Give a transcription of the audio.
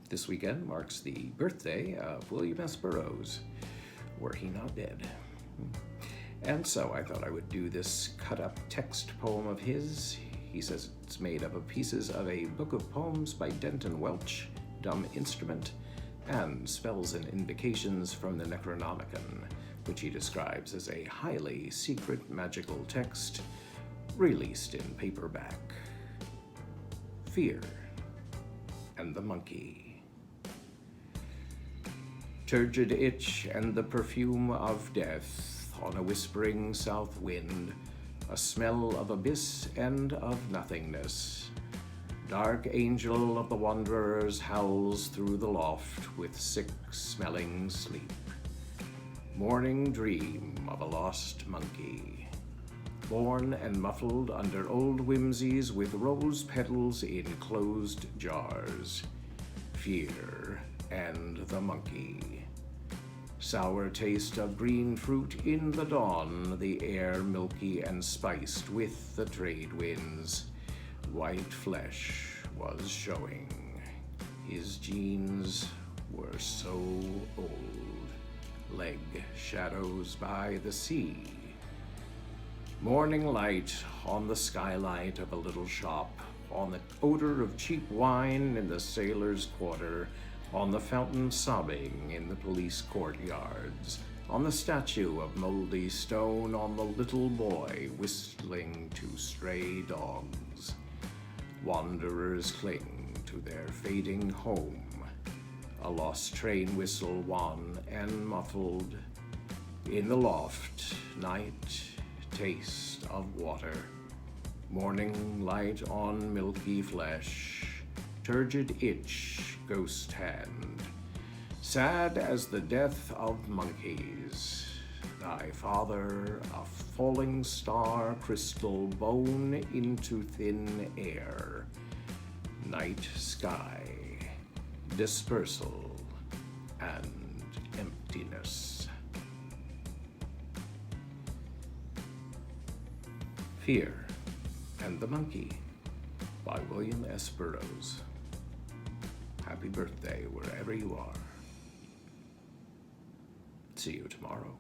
This weekend marks the birthday of William S. Burroughs, were he not dead. And so I thought I would do this cut-up text poem of his. He says it's made up of pieces of a book of poems by Denton Welch, Dumb Instrument, and spells and invocations from the Necronomicon, which he describes as a highly secret magical text released in paperback. Fear and the Monkey. Turgid itch and the perfume of death on a whispering south wind, a smell of abyss and of nothingness. Dark angel of the wanderers howls through the loft with sick-smelling sleep. Morning dream of a lost monkey, born and muffled under old whimsies with rose petals in closed jars. Fear and the Monkey. Sour taste of green fruit in the dawn, the air milky and spiced with the trade winds. White flesh was showing. His jeans were so old. Leg shadows by the sea. Morning light on the skylight of a little shop, on the odor of cheap wine in the sailor's quarter, on the fountain sobbing in the police courtyards, on the statue of moldy stone, on the little boy whistling to stray dogs. Wanderers cling to their fading home, a lost train whistle wan and muffled. In the loft, night, taste of water, morning light on milky flesh, turgid itch, ghost hand, sad as the death of monkeys. Thy father, a falling star, crystal bone into thin air, night sky, dispersal, and emptiness. Fear and the Monkey by William S. Burroughs. Happy birthday wherever you are. See you tomorrow.